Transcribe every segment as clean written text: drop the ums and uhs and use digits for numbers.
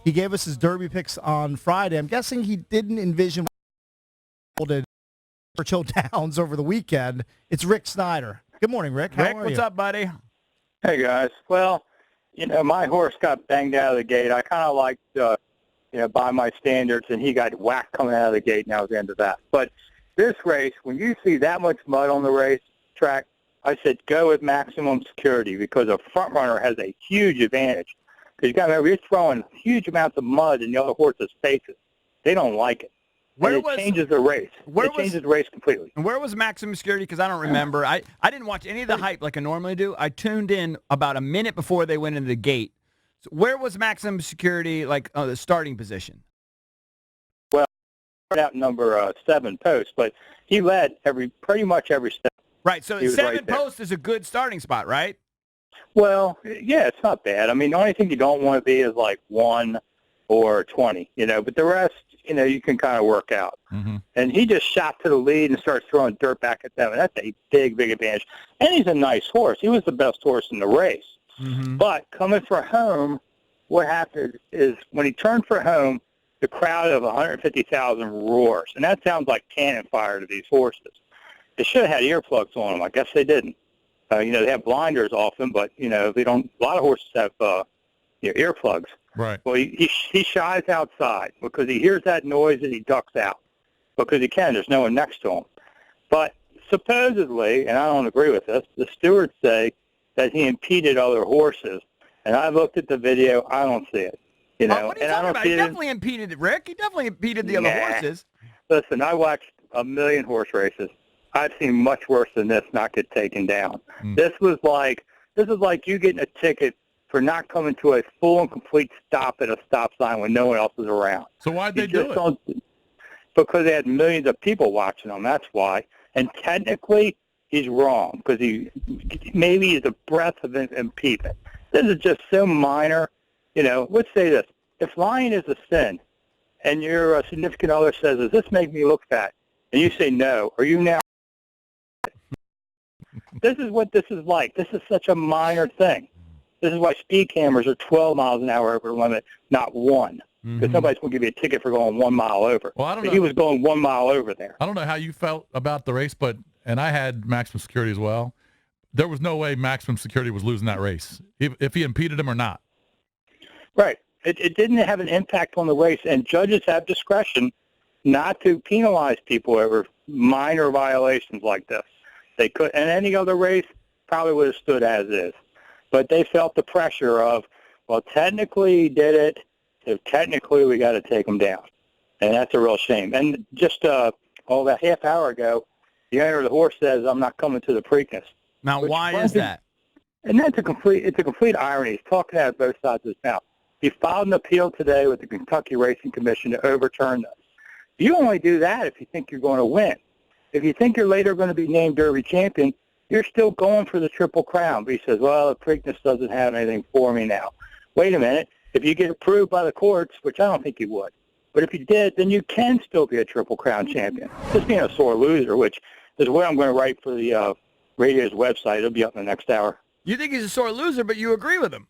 He gave us his Derby picks on Friday. I'm guessing he didn't envision Churchill Downs over the weekend. It's Rick Snider. Good morning, Rick. How Rick, are what's you? up, buddy? Hey, guys. Well, my horse got banged out of the gate. I kind of liked, by my standards, and he got whacked coming out of the gate, and that was the end of that. But this race, when you see that much mud on the race track, I said go with maximum security because a front runner has a huge advantage. Because you got to remember, you're throwing huge amounts of mud in the other horse's faces. They don't like it. It changes the race. It changes the race completely. And where was maximum security? Because I don't remember. I didn't watch any of the hype like I normally do. I tuned in about a minute before they went into the gate. So where was maximum security, like the starting position? Well, out number 7 post, but he led pretty much every step. Right, so 7 post is a good starting spot, right? Well, yeah, it's not bad. I mean, the only thing you don't want to be is like 1 or 20, but the rest, you can kind of work out. Mm-hmm. And he just shot to the lead and started throwing dirt back at them, and that's a big, big advantage. And he's a nice horse. He was the best horse in the race. Mm-hmm. But coming for home, what happened is when he turned for home, the crowd of 150,000 roars. And that sounds like cannon fire to these horses. They should have had earplugs on them. I guess they didn't. They have blinders often, but, they don't. A lot of horses have earplugs. Right. Well, he shies outside because he hears that noise and he ducks out because he can. There's no one next to him. But supposedly, and I don't agree with this, the stewards say that he impeded other horses. And I looked at the video. I don't see it. What are you talking about? He definitely impeded it, Rick. He definitely impeded the other horses. Listen, I watched a million horse races. I've seen much worse than this not get taken down. This is like you getting a ticket for not coming to a full and complete stop at a stop sign when no one else is around. So why'd they do it? Because they had millions of people watching them. That's why. And technically, he's wrong because maybe he's a breath of impediment. This is just so minor. Let's say this. If lying is a sin and your significant other says, does this make me look fat? And you say no, are you now? This is what this is like. This is such a minor thing. This is why speed cameras are 12 miles an hour over the limit, not 1. Because somebody's going to give you a ticket for going 1 mile over. Well, I don't know. He was going 1 mile over there. I don't know how you felt about the race, and I had maximum security as well. There was no way maximum security was losing that race, if he impeded him or not. Right. It didn't have an impact on the race, and judges have discretion not to penalize people over minor violations like this. They could, and any other race probably would have stood as is. But they felt the pressure of, well, technically he did it, so technically we got to take him down. And that's a real shame. And just about half hour ago, the owner of the horse says, I'm not coming to the Preakness. Now, why is that? And that's a complete irony. He's talking out of both sides of his mouth. He filed an appeal today with the Kentucky Racing Commission to overturn this. You only do that if you think you're going to win. If you think you're later going to be named Derby champion, you're still going for the Triple Crown. But he says, well, the Preakness doesn't have anything for me now. Wait a minute. If you get approved by the courts, which I don't think you would, but if you did, then you can still be a Triple Crown champion. Just being a sore loser, which is what I'm going to write for the radio's website. It'll be up in the next hour. You think he's a sore loser, but you agree with him.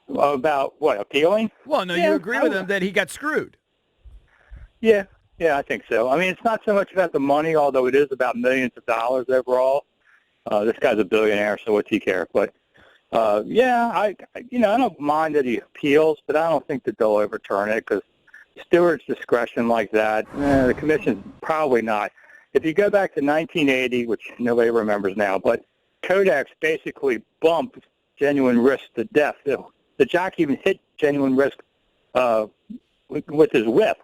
About what, appealing? Well, no, Yeah, you agree with him that he got screwed. Yeah, I think so. I mean, it's not so much about the money, although it is about millions of dollars overall. This guy's a billionaire, so what's he care? But I don't mind that he appeals, but I don't think that they'll overturn it because stewards' discretion like that, the commission's probably not. If you go back to 1980, which nobody remembers now, but Kodak's basically bumped Genuine Risk to death. The jockey even hit Genuine Risk with his whip.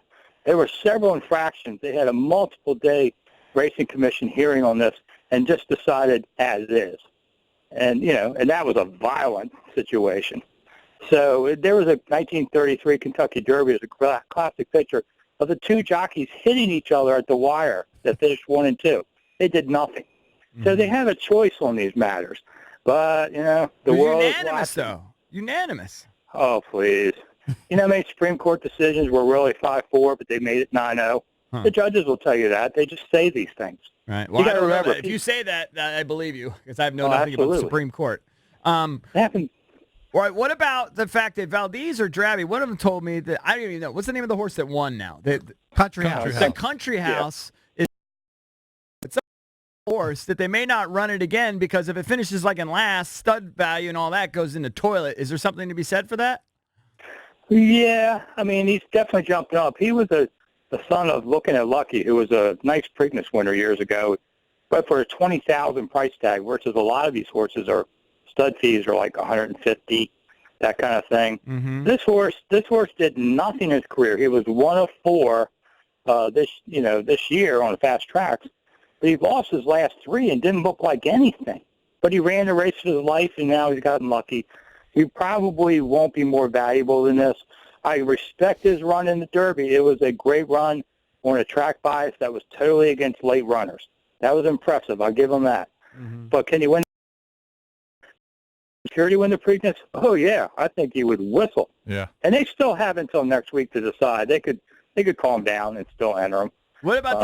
There were several infractions. They had a multiple-day racing commission hearing on this and just decided as is. And, and that was a violent situation. So there was a 1933 Kentucky Derby as a classic picture of the two jockeys hitting each other at the wire that finished 1 and 2. They did nothing. So they have a choice on these matters. But, the world is unanimous, though. Unanimous. Oh, please. How many Supreme Court decisions were really 5-4, but they made it 9-0? Huh. The judges will tell you that. They just say these things. Right. Well, you got to remember. If you say that, I believe you, because I know nothing about the Supreme Court. It happened. All right, what about the fact that Valdez or Drabby, one of them told me that, I don't even know, what's the name of the horse that won now? Country Country House. The Country House is it's a horse that they may not run it again because if it finishes like in last, stud value and all that goes in the toilet. Is there something to be said for that? Yeah, I mean, he's definitely jumping up. He was the son of Looking at Lucky, who was a nice Preakness winner years ago, but for a $20,000 price tag, versus a lot of these horses are stud fees are like 150, that kind of thing. Mm-hmm. This horse did nothing in his career. He was 1 of 4 this year on the fast tracks, but he lost his last 3 and didn't look like anything. But he ran the race of his life, and now he's gotten lucky. He probably won't be more valuable than this. I respect his run in the Derby. It was a great run on a track bias that was totally against late runners. That was impressive. I'll give him that. Mm-hmm. But can he win? Security win the Preakness? Oh yeah, I think he would whistle. Yeah. And they still have until next week to decide. They could calm down and still enter him. What about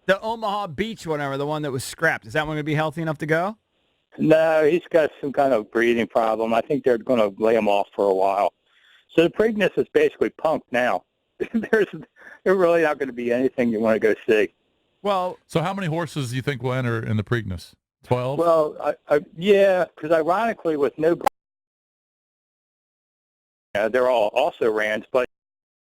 the Omaha Beach, whatever, the one that was scrapped? Is that one going to be healthy enough to go? No, he's got some kind of breathing problem. I think they're going to lay him off for a while. So the Preakness is basically punked now. There's really not going to be anything you want to go see. Well, So how many horses do you think will enter in the Preakness? 12? Well, yeah, because ironically, with no, they're all also rans. But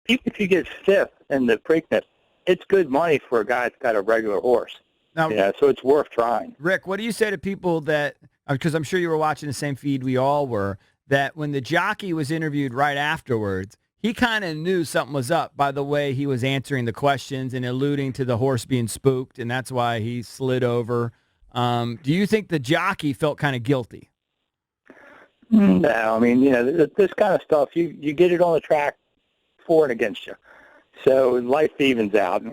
even if you get 5th in the Preakness, it's good money for a guy that's got a regular horse. now, Yeah, so it's worth trying. Rick, what do you say to people that, because I'm sure you were watching the same feed we all were, that when the jockey was interviewed right afterwards, he kind of knew something was up by the way he was answering the questions and alluding to the horse being spooked, and that's why he slid over. Do you think the jockey felt kind of guilty? No, I mean, this kind of stuff, you get it on the track for and against you. So life evens out.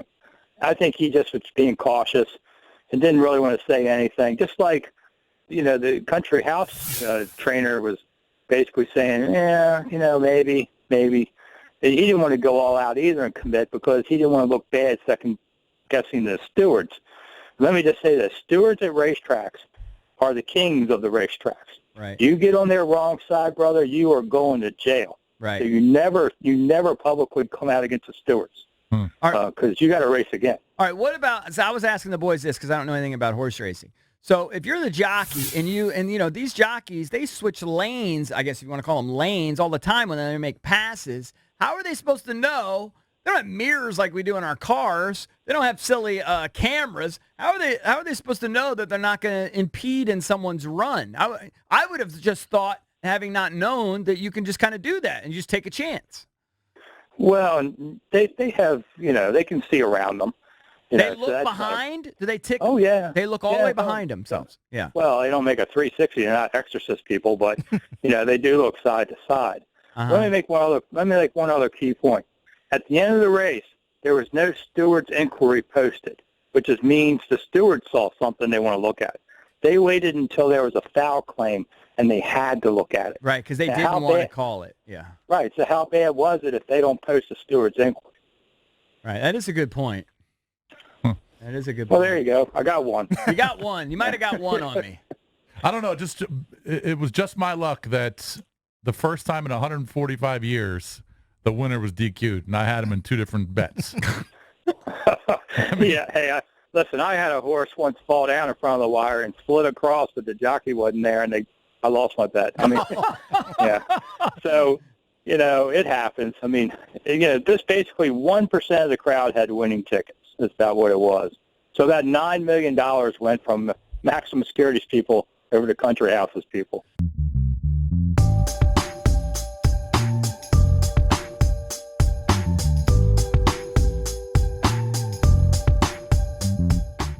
I think he just was being cautious and didn't really want to say anything. Just like, the Country House trainer was basically saying, yeah, maybe. He didn't want to go all out either and commit because he didn't want to look bad second-guessing the stewards. Let me just say this. Stewards at racetracks are the kings of the racetracks. Right. You get on their wrong side, brother, you are going to jail. Right. So you never publicly come out against the stewards because you got to race again. All right, what about, so I was asking the boys this because I don't know anything about horse racing. So if you're the jockey and these jockeys, they switch lanes, I guess if you want to call them lanes, all the time when they make passes. How are they supposed to know? They don't have mirrors like we do in our cars. They don't have silly cameras. How are they supposed to know that they're not going to impede in someone's run? I would have just thought, having not known, that you can just kind of do that and just take a chance. Well, they have, they can see around them. They look behind? Do they tick? Oh, yeah. They look all the way behind themselves. Yeah. Well, they don't make a 360. They're not exorcist people, but, they do look side to side. Uh-huh. Let me make one other key point. At the end of the race, there was no steward's inquiry posted, which means the steward saw something they want to look at. They waited until there was a foul claim, and they had to look at it. Right, because they didn't want to call it. Yeah. Right. So how bad was it if they don't post a steward's inquiry? Right. That is a good point. That is a good point. Well, there you go. I got one. You got one. You might have got one on me. I don't know. It was just my luck that the first time in 145 years, the winner was DQ'd, and I had him in 2 different bets. Yeah. Hey, listen, I had a horse once fall down in front of the wire and split across, but the jockey wasn't there, and I lost my bet. I mean, yeah. So, it happens. I mean, just basically 1% of the crowd had winning tickets. That's about what it was. So about $9 million went from maximum securities people over to Country House's people.